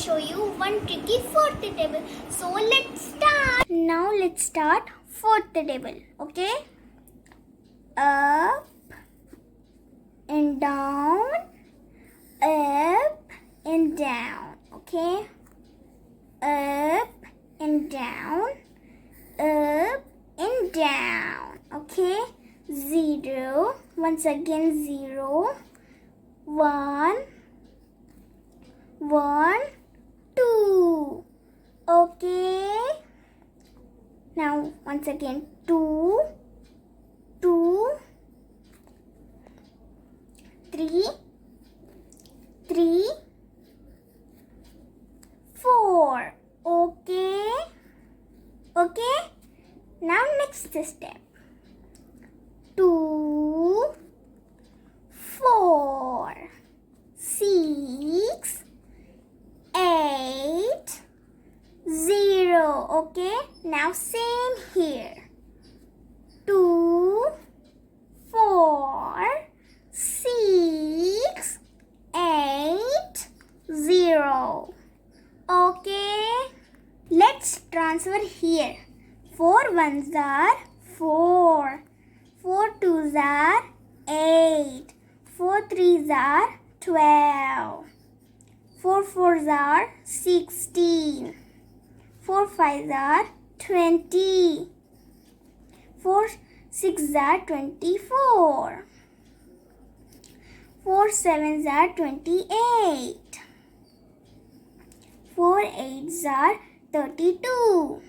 show you one tricky fourth table. So let's start. Now let's start fourth table. Okay. Up and down. Up and down. Okay. Up and down. Up and down. Okay. 0. Once again 0. 1. 1, 2. Okay. Now once again 2, 2, 3, 3, 4. Okay. Okay. Now next step. 2, 4, 6, 8, 0. Okay. Now same here. 2, 4, 6, 8, 0. Okay. Let's transfer here. 4 ones are 4. 4 twos are 8. 4 threes are 12. 4 fours are 16. 4 fives are 20. 4 sixes are 24. 4 sevens are 28. 4 eights are 32.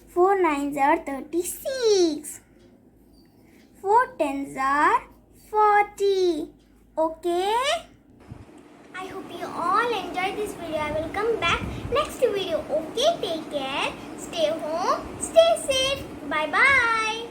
4 nines are 36. 4 tens are 40. Okay? I hope you all enjoyed this video. I will come back next video. Okay, take care. Stay home. Stay safe. Bye bye.